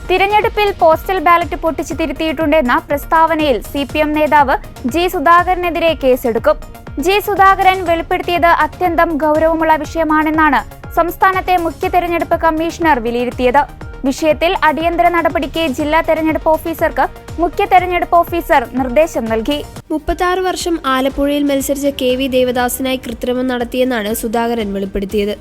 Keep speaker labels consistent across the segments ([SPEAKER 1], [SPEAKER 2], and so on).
[SPEAKER 1] തിരഞ്ഞെടുപ്പിൽ postal ballot പൊട്ടിച്ചു തിരുത്തിയിട്ടുണ്ടെന്ന പ്രസ്താവനയിൽ CPM നേതാവ് G. സുധാകരനെതിരെ കേസെടുക്കും. G. സുധാകരൻ വെളിപ്പെടുത്തിയത് അത്യന്തം ഗൗരവമുള്ള വിഷയമാണെന്നാണ് സംസ്ഥാനത്തെ മുഖ്യ തെരഞ്ഞെടുപ്പ് കമ്മീഷണർ വിലയിരുത്തിയത്. വിഷയത്തിൽ അടിയന്തര നടപടിക്ക് ജില്ലാ തെരഞ്ഞെടുപ്പ് ഓഫീസർക്ക് മുഖ്യ തെരഞ്ഞെടുപ്പ് ഓഫീസർ നിർദ്ദേശം നൽകി.
[SPEAKER 2] 36 വർഷം ആലപ്പുഴയിൽ മത്സരിച്ച KV ദേവദാസിനായി കൃത്രിമം നടത്തിയെന്നാണ് സുധാകരൻ വെളിപ്പെടുത്തിയത്.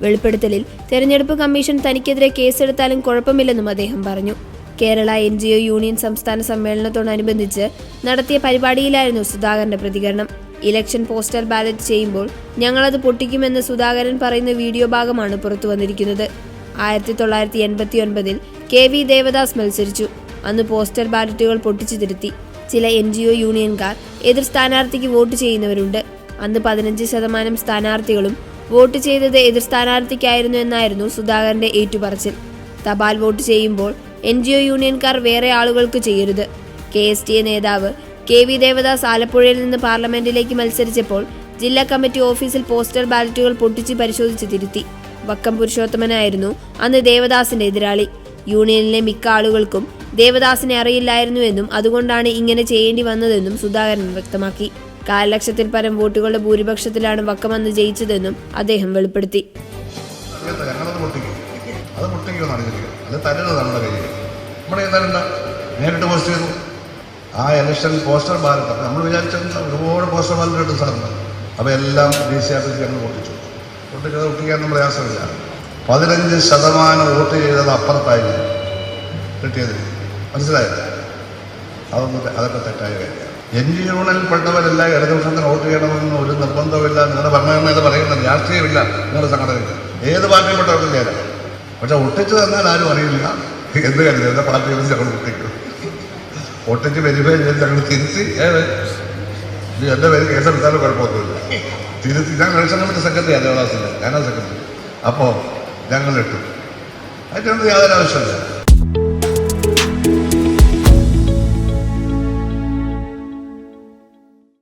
[SPEAKER 2] വെളിപ്പെടുത്തലിൽ തെരഞ്ഞെടുപ്പ് കമ്മീഷൻ തനിക്കെതിരെ കേസെടുത്താലും കുഴപ്പമില്ലെന്നും അദ്ദേഹം പറഞ്ഞു. കേരള NGO യൂണിയൻ സംസ്ഥാന സമ്മേളനത്തോടനുബന്ധിച്ച് നടത്തിയ പരിപാടിയിലായിരുന്നു സുധാകരന്റെ പ്രതികരണം. ഇലക്ഷൻ പോസ്റ്റൽ ബാലറ്റ് ചെയ്യുമ്പോൾ ഞങ്ങളത് പൊട്ടിക്കുമെന്ന് സുധാകരൻ പറയുന്ന വീഡിയോ ഭാഗമാണ് പുറത്തു വന്നിരിക്കുന്നത്. 1989 KV ദേവദാസ് മത്സരിച്ചു. അന്ന് പോസ്റ്റൽ ബാലറ്റുകൾ പൊട്ടിച്ചു തിരുത്തി. ചില NGO യൂണിയൻകാർ എതിർ സ്ഥാനാർത്ഥിക്ക് വോട്ട് ചെയ്യുന്നവരുണ്ട്. അന്ന് 15% സ്ഥാനാർത്ഥികളും വോട്ട് ചെയ്തത് എതിർ സ്ഥാനാർത്ഥിക്കായിരുന്നു എന്നായിരുന്നു സുധാകരന്റെ ഏറ്റുപറച്ചിൽ. തപാൽ വോട്ട് ചെയ്യുമ്പോൾ NGO യൂണിയൻകാർ വേറെ ആളുകൾക്ക് ചെയ്യരുത്. KSTA നേതാവ് KV ദേവദാസ് ആലപ്പുഴയിൽ നിന്ന് പാർലമെന്റിലേക്ക് മത്സരിച്ചപ്പോൾ ജില്ലാ കമ്മിറ്റി ഓഫീസിൽ പോസ്റ്റൽ ബാലറ്റുകൾ പൊട്ടിച്ച് പരിശോധിച്ച് തിരുത്തി. വക്കം പുരുഷോത്തമനായിരുന്നു അന്ന് ദേവദാസിന്റെ എതിരാളി. യൂണിയനിലെ മിക്ക ആളുകൾക്കും ദേവദാസിനെ അറിയില്ലായിരുന്നുവെന്നും അതുകൊണ്ടാണ് ഇങ്ങനെ ചെയ്യേണ്ടി വന്നതെന്നും സുധാകരൻ വ്യക്തമാക്കി. 1/4 ലക്ഷത്തിൽ പരം വോട്ടുകളുടെ ഭൂരിപക്ഷത്തിലാണ് വക്കം അന്ന് ജയിച്ചതെന്നും അദ്ദേഹം വെളിപ്പെടുത്തി.
[SPEAKER 3] ആ ഇലക്ഷൻ പോസ്റ്റർ ബാലറ്റ് നമ്മൾ വിചാരിച്ചാൽ ഒരുപാട് പോസ്റ്റർ ബാലറ്റ് കിട്ടും സാറിന്. അപ്പോൾ എല്ലാം DC ഓഫീസിൽ ഞങ്ങൾ ഒട്ടിക്കാനൊന്നും പ്രയാസമില്ല. 15% വോട്ട് ചെയ്തത് അപ്പുറത്തായിരുന്നു കിട്ടിയത്. മനസ്സിലായില്ല? അതൊക്കെ തെറ്റായ കാര്യമാണ്. NGO യൂണിയനിൽപ്പെട്ടവരെല്ലാം ഇടതുപക്ഷത്തിന് വോട്ട് ചെയ്യണമെന്ന് ഒരു നിർബന്ധമില്ല. നിങ്ങളുടെ ഭരണഘടനയിൽ പറയുന്നത് രാഷ്ട്രീയമില്ല. നിങ്ങളുടെ സംഘടനയ്ക്ക് ഏത് പാർട്ടിയിൽപ്പെട്ടവർക്കും ചേരാം. പക്ഷെ ഒട്ടിച്ചു തന്നാൽ ആരും അറിയില്ല എന്ത് കരുതി പാർട്ടിയിൽ ഞങ്ങൾ ഒട്ടിക്കും. ഒട്ടിച്ച് വെരിഫൈ ചെയ്ത് ഞങ്ങൾ തിരിച്ച് എൻ്റെ പേര് കേസെടുത്താലും കുഴപ്പമൊന്നുമില്ല. തിരുത്തി ഞാൻ ഇലക്ഷൻ കമ്മിറ്റി സെക്രട്ടറി ദേവദാസില്ല, ഞാനാ സെക്രട്ടറി. അപ്പോൾ ഞങ്ങളിട്ടു. അതിനൊന്നും യാതൊരു ആവശ്യമില്ല.